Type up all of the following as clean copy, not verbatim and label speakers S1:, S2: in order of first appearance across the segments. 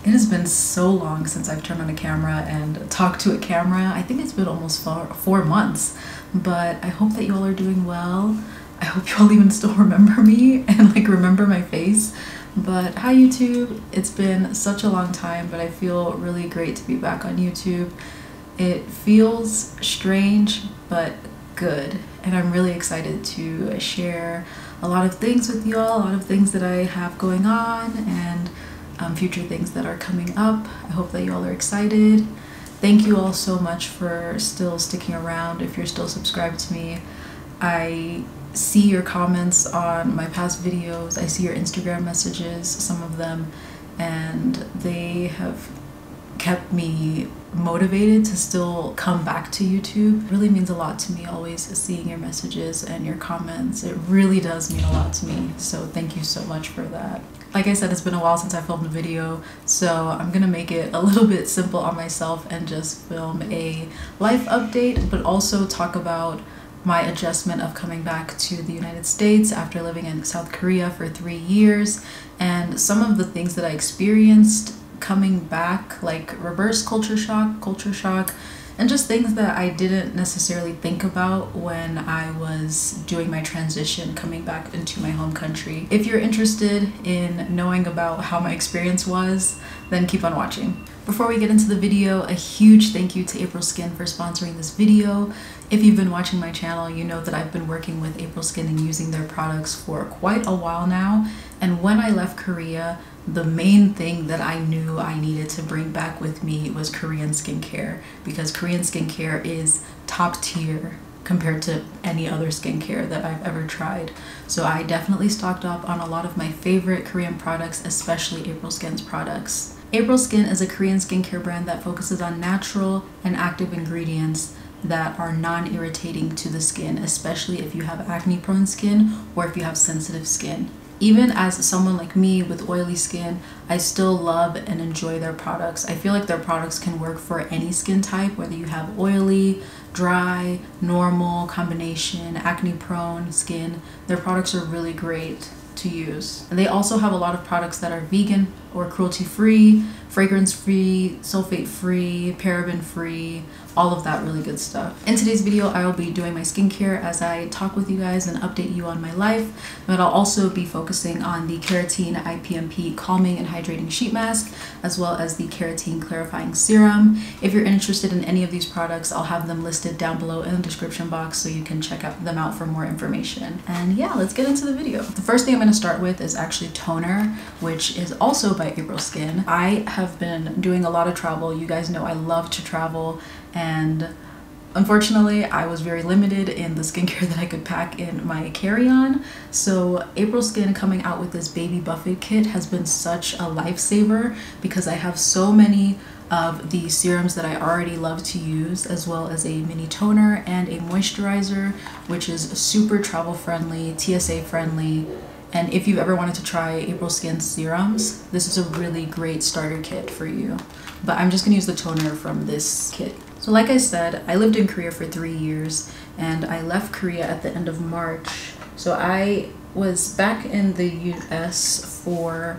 S1: It has been so long since I've turned on a camera and talked to a camera. I think it's been almost 4 months, but I hope that you all are doing well. I hope you all even still remember me and like remember my face. But hi YouTube, it's been such a long time, but I feel really great to be back on YouTube. It feels strange, but good. And I'm really excited to share a lot of things with you all, a lot of things that I have going on and future things that are coming up. I hope that you all are excited. Thank you all so much for still sticking around. If you're still subscribed to me, I see your comments on my past videos. I see your Instagram messages, some of them, and they have kept me motivated to still come back to YouTube. It really means a lot to me always seeing your messages and your comments. It really does mean a lot to me, so thank you so much for that. Like I said, it's been a while since I filmed a video, so I'm gonna make it a little bit simple on myself and just film a life update, but also talk about my adjustment of coming back to the United States after living in South Korea for 3 years, and some of the things that I experienced coming back, like reverse culture shock, and just things that I didn't necessarily think about when I was doing my transition coming back into my home country. If you're interested in knowing about how my experience was, then keep on watching. Before we get into the video, a huge thank you to April Skin for sponsoring this video. If you've been watching my channel, you know that I've been working with April Skin and using their products for quite a while now. And when I left Korea, the main thing that I knew I needed to bring back with me was Korean skincare, because Korean skincare is top tier compared to any other skincare that I've ever tried. So I definitely stocked up on a lot of my favorite Korean products, especially April Skin's products. April Skin is a Korean skincare brand that focuses on natural and active ingredients that are non-irritating to the skin, especially if you have acne-prone skin or if you have sensitive skin. Even as someone like me with oily skin, I still love and enjoy their products. I feel like their products can work for any skin type, whether you have oily, dry, normal, combination, acne-prone skin. Their products are really great to use. And they also have a lot of products that are vegan or cruelty-free, fragrance-free, sulfate-free, paraben-free, all of that really good stuff. In today's video, I will be doing my skincare as I talk with you guys and update you on my life, but I'll also be focusing on the Keratin IPMP Calming and Hydrating Sheet Mask, as well as the Keratin Clarifying Serum. If you're interested in any of these products, I'll have them listed down below in the description box so you can check them out for more information. And yeah, let's get into the video. The first thing I'm going to start with is actually toner, which is also by April Skin. I have been doing a lot of travel. You guys know I love to travel, and unfortunately I was very limited in the skincare that I could pack in my carry-on. So April Skin coming out with this baby buffet kit has been such a lifesaver, because I have so many of the serums that I already love to use, as well as a mini toner and a moisturizer, which is super travel friendly, TSA friendly. And if you've ever wanted to try April Skin serums, this is a really great starter kit for you. But I'm just gonna use the toner from this kit. So like I said, I lived in Korea for 3 years, and I left Korea at the end of March. So I was back in the US for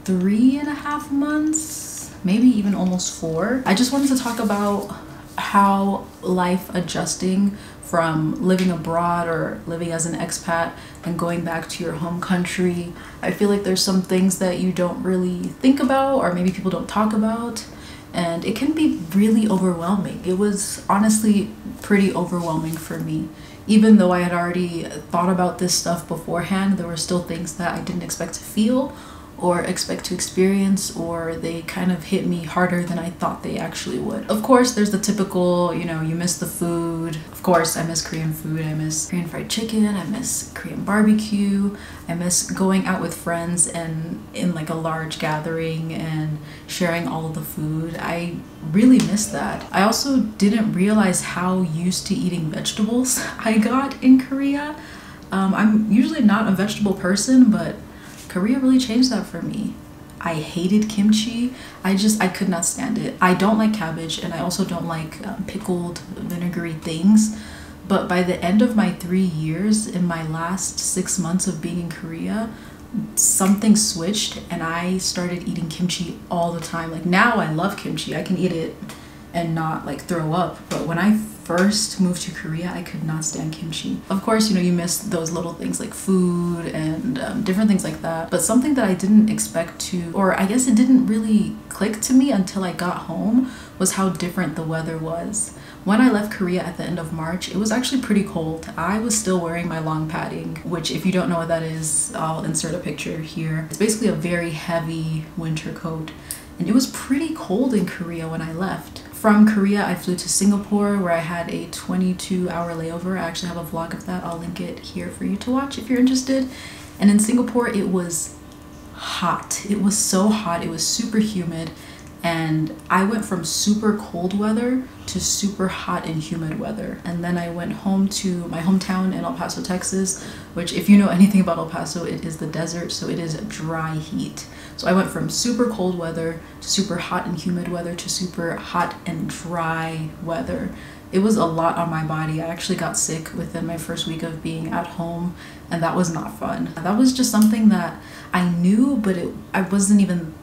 S1: 3.5 months, maybe even almost 4. I just wanted to talk about how life adjusting from living abroad or living as an expat and going back to your home country. I feel like there's some things that you don't really think about, or maybe people don't talk about, and it can be really overwhelming. It was honestly pretty overwhelming for me. Even though I had already thought about this stuff beforehand, there were still things that I didn't expect to feel or expect to experience, or they kind of hit me harder than I thought they actually would. Of course, there's the typical, you know, you miss the food. Of course, I miss Korean food. I miss Korean fried chicken. I miss Korean barbecue. I miss going out with friends and in like a large gathering and sharing all of the food. I really miss that. I also didn't realize how used to eating vegetables I got in Korea. I'm usually not a vegetable person, but Korea really changed that for me. I hated kimchi. I could not stand it. I don't like cabbage, and I also don't like pickled vinegary things. But by the end of my 3 years, in my last 6 months of being in Korea, something switched and I started eating kimchi all the time. Like now I love kimchi. I can eat it and not like throw up. But when I first moved to Korea, I could not stand kimchi. Of course, you know, you miss those little things like food and different things like that. But something that I didn't expect to, or I guess it didn't really click to me until I got home, was how different the weather was. When I left Korea at the end of March, it was actually pretty cold. I was still wearing my long padding, which if you don't know what that is, I'll insert a picture here. It's basically a very heavy winter coat. And it was pretty cold in Korea when I left. From Korea, I flew to Singapore where I had a 22-hour layover. I actually have a vlog of that. I'll link it here for you to watch if you're interested. And in Singapore, it was hot. It was so hot. It was super humid. And I went from super cold weather to super hot and humid weather. And then I went home to my hometown in El Paso, Texas, which if you know anything about El Paso, it is the desert, so it is dry heat. So I went from super cold weather to super hot and humid weather to super hot and dry weather. It was a lot on my body. I actually got sick within my first week of being at home, and that was not fun. That was just something that I knew, but I wasn't even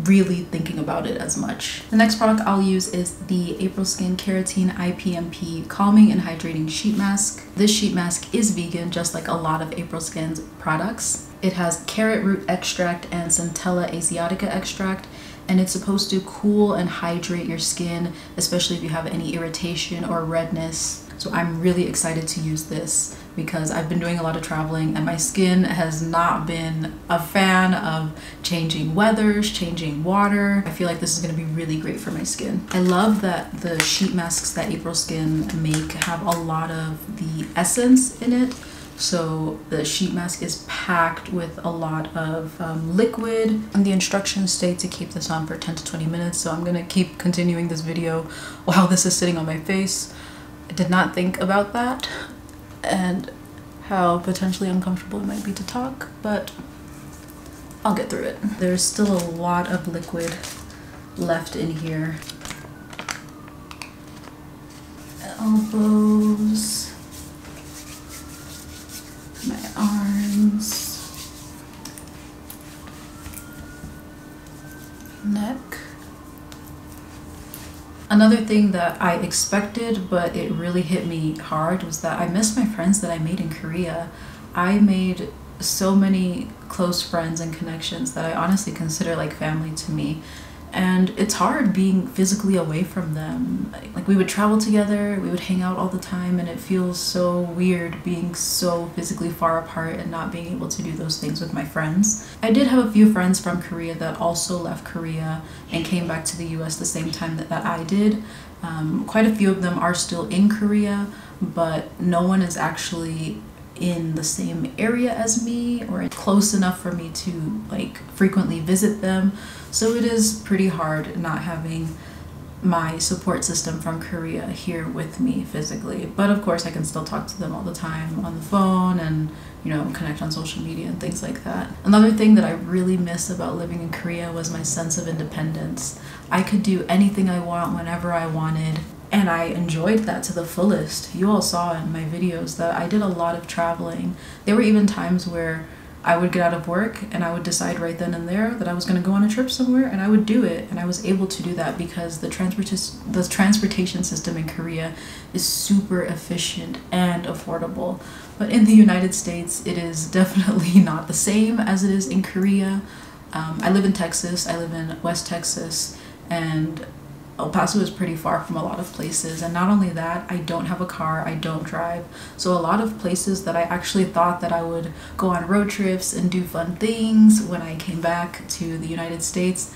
S1: really thinking about it as much. The next product I'll use is the April Skin Keratin IPMP Calming and Hydrating Sheet Mask. This sheet mask is vegan, just like a lot of April Skin's products. It has carrot root extract and Centella asiatica extract, and it's supposed to cool and hydrate your skin, especially if you have any irritation or redness. So I'm really excited to use this because I've been doing a lot of traveling and my skin has not been a fan of changing weathers, changing water. I feel like this is going to be really great for my skin. I love that the sheet masks that April Skin make have a lot of the essence in it. So the sheet mask is packed with a lot of liquid, and the instructions state to keep this on for 10 to 20 minutes. So I'm gonna keep continuing this video while this is sitting on my face. I did not think about that and how potentially uncomfortable it might be to talk, but I'll get through it. There's still a lot of liquid left in here. Elbows, my arms, neck. Another thing that I expected, but it really hit me hard, was that I missed my friends that I made in Korea. I made so many close friends and connections that I honestly consider like family to me. And it's hard being physically away from them. Like we would travel together, we would hang out all the time, and it feels so weird being so physically far apart and not being able to do those things with my friends. I did have a few friends from Korea that also left Korea and came back to the US the same time that I did. Quite a few of them are still in Korea, but no one is actually in the same area as me or close enough for me to like frequently visit them. So it is pretty hard not having my support system from Korea here with me physically. But of course I can still talk to them all the time on the phone and, you know, connect on social media and things like that. Another thing that I really miss about living in Korea was my sense of independence. I could do anything I want whenever I wanted. And I enjoyed that to the fullest. You all saw in my videos that I did a lot of traveling. There were even times where I would get out of work and I would decide right then and there that I was going to go on a trip somewhere, and I would do it. And I was able to do that because the transportation system in Korea is super efficient and affordable. But in the United States, it is definitely not the same as it is in Korea. I live in Texas. I live in West Texas, and El Paso is pretty far from a lot of places, and not only that, I don't have a car, I don't drive. So a lot of places that I actually thought that I would go on road trips and do fun things when I came back to the United States,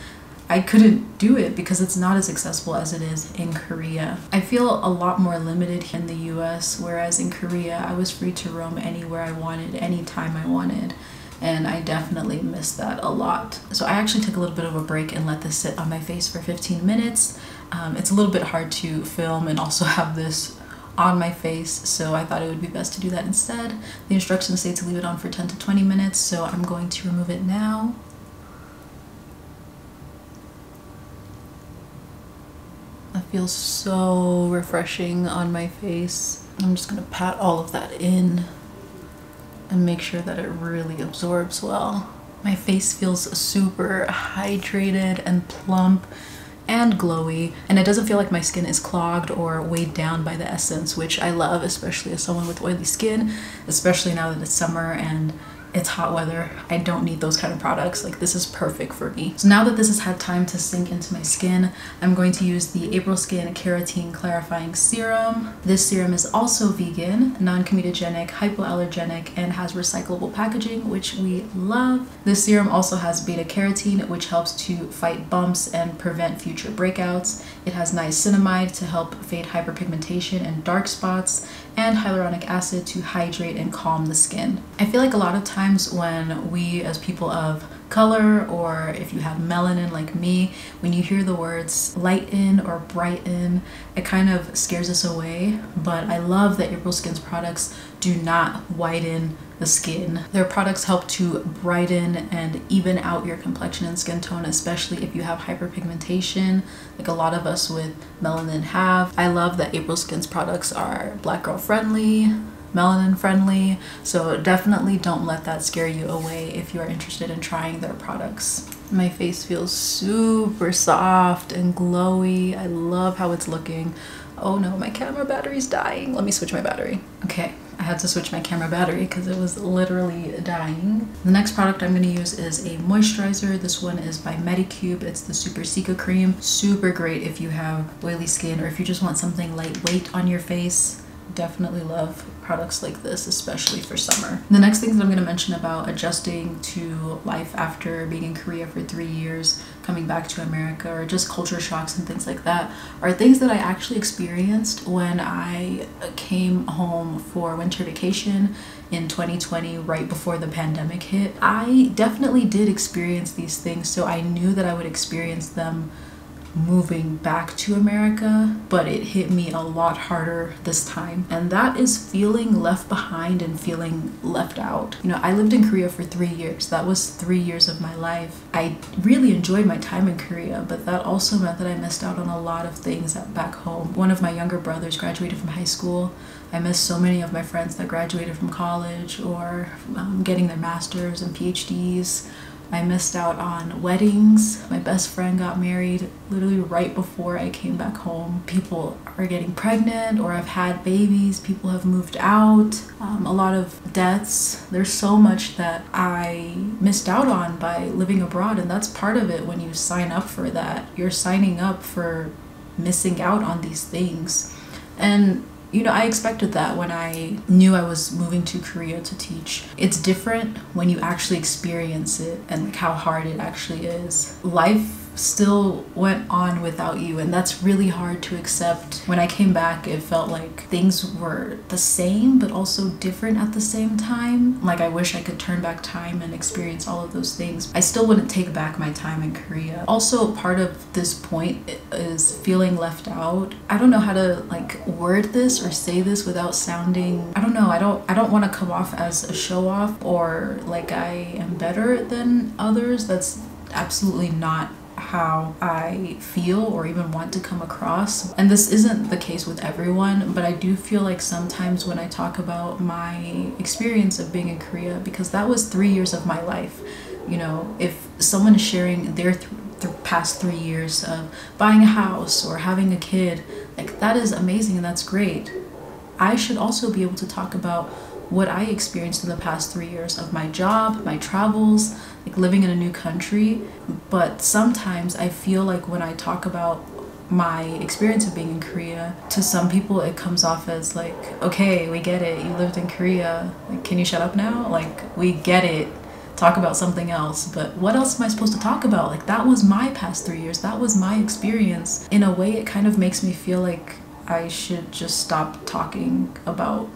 S1: I couldn't do it because it's not as accessible as it is in Korea. I feel a lot more limited in the US, whereas in Korea I was free to roam anywhere I wanted, anytime I wanted. And I definitely miss that a lot. So I actually took a little bit of a break and let this sit on my face for 15 minutes. It's a little bit hard to film and also have this on my face, so I thought it would be best to do that instead. The instructions say to leave it on for 10 to 20 minutes, so I'm going to remove it now. That feels so refreshing on my face. I'm just gonna pat all of that in and make sure that it really absorbs well. My face feels super hydrated and plump and glowy, and it doesn't feel like my skin is clogged or weighed down by the essence, which I love, especially as someone with oily skin, especially now that it's summer and it's hot weather. I don't need those kind of products. Like, this is perfect for me. So now that this has had time to sink into my skin, I'm going to use the April Skin Keratin Clarifying Serum. This serum is also vegan, non-comedogenic, hypoallergenic, and has recyclable packaging, which we love. This serum also has beta carotene, which helps to fight bumps and prevent future breakouts. It has niacinamide to help fade hyperpigmentation and dark spots, and hyaluronic acid to hydrate and calm the skin. I feel like a lot of times when we as people of color, or if you have melanin like me, when you hear the words lighten or brighten, it kind of scares us away. But I love that April Skin's products do not whiten the skin. Their products help to brighten and even out your complexion and skin tone, especially if you have hyperpigmentation like a lot of us with melanin have. I love that April Skin's products are Black girl friendly, melanin friendly, so definitely don't let that scare you away if you are interested in trying their products. My face feels super soft and glowy. I love how it's looking. Oh no, my camera battery's dying. Let me switch my battery. Okay, I had to switch my camera battery because it was literally dying. The next product I'm going to use is a moisturizer. This one is by Medicube. It's the Super Cica Cream. Super great if you have oily skin or if you just want something lightweight on your face. Definitely love products like this, especially for summer. The next things that I'm going to mention about adjusting to life after being in Korea for 3 years, coming back to America, or just culture shocks and things like that, are things that I actually experienced when I came home for winter vacation in 2020, right before the pandemic hit. I definitely did experience these things, so I knew that I would experience them moving back to America, but it hit me a lot harder this time, and that is feeling left behind and feeling left out. You know, I lived in Korea for 3 years. That was 3 years of my life. I really enjoyed my time in Korea, but that also meant that I missed out on a lot of things back home. One of my younger brothers graduated from high school. I missed so many of my friends that graduated from college or getting their masters and PhDs. I missed out on weddings. My best friend got married literally right before I came back home. People are getting pregnant or have had babies. People have moved out. A lot of deaths. There's so much that I missed out on by living abroad, and that's part of it. When you sign up for that, you're signing up for missing out on these things. And you know, I expected that when I knew I was moving to Korea to teach. It's different when you actually experience it and like how hard it actually is. Life still went on without you, and that's really hard to accept. When I came back, it felt like things were the same but also different at the same time. Like, I wish I could turn back time and experience all of those things. I still wouldn't take back my time in Korea. Also, part of this point is feeling left out. I don't know how to like word this or say this without sounding, I don't know, I don't want to come off as a show off or like I am better than others. That's absolutely not how I feel or even want to come across. And this isn't the case with everyone, but I do feel like sometimes when I talk about my experience of being in Korea, because that was 3 years of my life, you know, if someone is sharing their past 3 years of buying a house or having a kid, like that is amazing and that's great. I should also be able to talk about what I experienced in the past 3 years of my job, my travels, like living in a new country. But sometimes I feel like when I talk about my experience of being in Korea, to some people it comes off as like, okay, we get it, you lived in Korea, like, can you shut up now? Like, we get it, talk about something else. But what else am I supposed to talk about? Like, that was my past 3 years, that was my experience. In a way, it kind of makes me feel like I should just stop talking about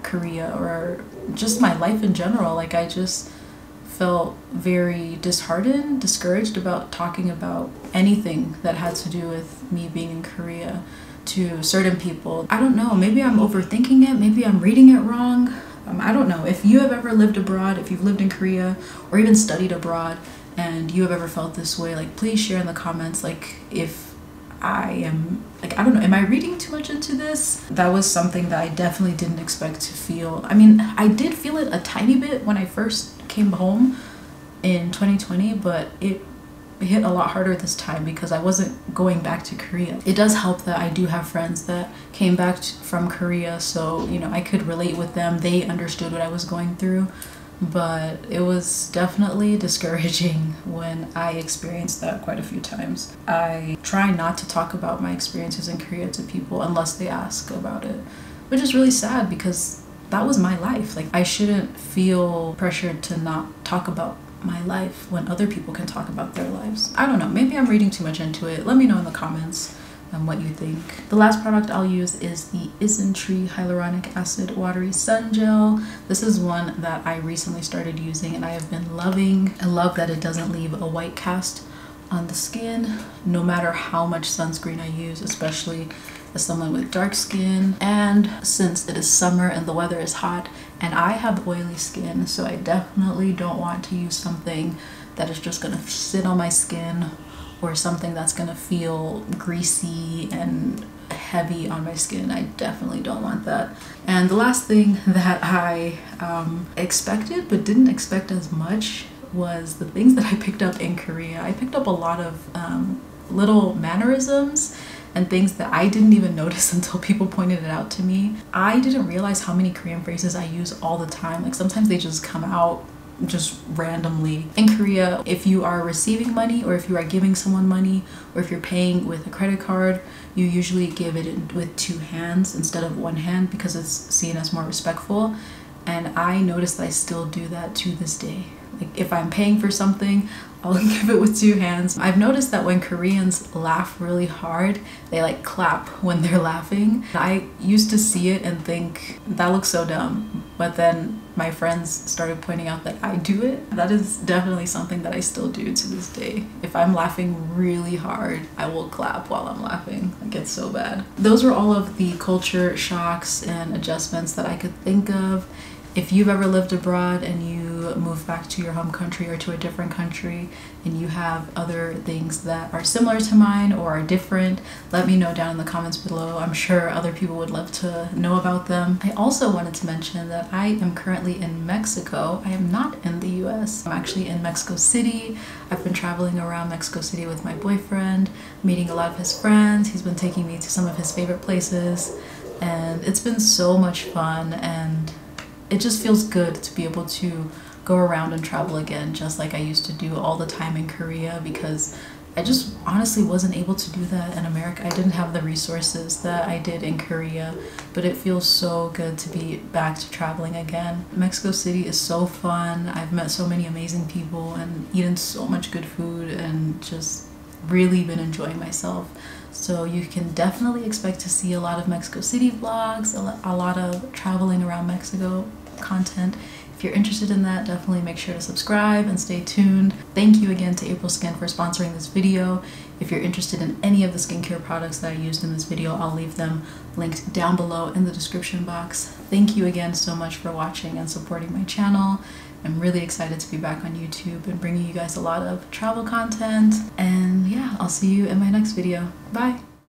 S1: Korea or just my life in general. Like, I just felt very disheartened, discouraged about talking about anything that had to do with me being in Korea to certain people. I don't know, maybe I'm overthinking it, maybe I'm reading it wrong. I don't know. If you have ever lived abroad, if you've lived in Korea or even studied abroad and you have ever felt this way, like, please share in the comments, like, if I am, like, I don't know, am I reading too much into this? That was something that I definitely didn't expect to feel. I mean, I did feel it a tiny bit when I first came home, in 2020, but it hit a lot harder this time because I wasn't going back to Korea. It does help that I do have friends that came back from Korea, so you know, I could relate with them. They understood what I was going through, but it was definitely discouraging when I experienced that quite a few times. I try not to talk about my experiences in Korea to people unless they ask about it, which is really sad because that was my life. Like, I shouldn't feel pressured to not talk about my life when other people can talk about their lives. I don't know, maybe I'm reading too much into it. Let me know in the comments what you think. The last product I'll use is the Isntree Hyaluronic Acid Watery Sun Gel. This is one that I recently started using and I have been loving. I love that it doesn't leave a white cast on the skin, no matter how much sunscreen I use, especially as someone with dark skin. And since it is summer and the weather is hot and I have oily skin, so I definitely don't want to use something that is just gonna sit on my skin or something that's gonna feel greasy and heavy on my skin. I definitely don't want that. And the last thing that I expected but didn't expect as much was the things that I picked up in Korea. I picked up a lot of little mannerisms and things that I didn't even notice until people pointed it out to me. I didn't realize how many Korean phrases I use all the time. Like, sometimes they just come out just randomly. In Korea, if you are receiving money or if you are giving someone money or if you're paying with a credit card, you usually give it with 2 hands instead of 1 hand because it's seen as more respectful. And I noticed that I still do that to this day. Like, if I'm paying for something, I'll give it with 2 hands. I've noticed that when Koreans laugh really hard, they like clap when they're laughing. I used to see it and think that looks so dumb, but then my friends started pointing out that I do it. That is definitely something that I still do to this day. If I'm laughing really hard, I will clap while I'm laughing. It gets so bad. Those were all of the culture shocks and adjustments that I could think of. If you've ever lived abroad and you move back to your home country or to a different country and you have other things that are similar to mine or are different, let me know down in the comments below. I'm sure other people would love to know about them. I also wanted to mention that I am currently in Mexico. I am not in the US. I'm actually in Mexico City. I've been traveling around Mexico City with my boyfriend, meeting a lot of his friends. He's been taking me to some of his favorite places and it's been so much fun, and it just feels good to be able to go around and travel again just like I used to do all the time in Korea, because I just honestly wasn't able to do that in America. I didn't have the resources that I did in Korea, but it feels so good to be back to traveling again. Mexico City is so fun. I've met so many amazing people and eaten so much good food and just really been enjoying myself. So you can definitely expect to see a lot of Mexico City vlogs, a lot of traveling around Mexico content. If you're interested in that, definitely make sure to subscribe and stay tuned. Thank you again to April Skin for sponsoring this video. If you're interested in any of the skincare products that I used in this video, I'll leave them linked down below in the description box. Thank you again so much for watching and supporting my channel. I'm really excited to be back on YouTube and bringing you guys a lot of travel content. And yeah, I'll see you in my next video. Bye!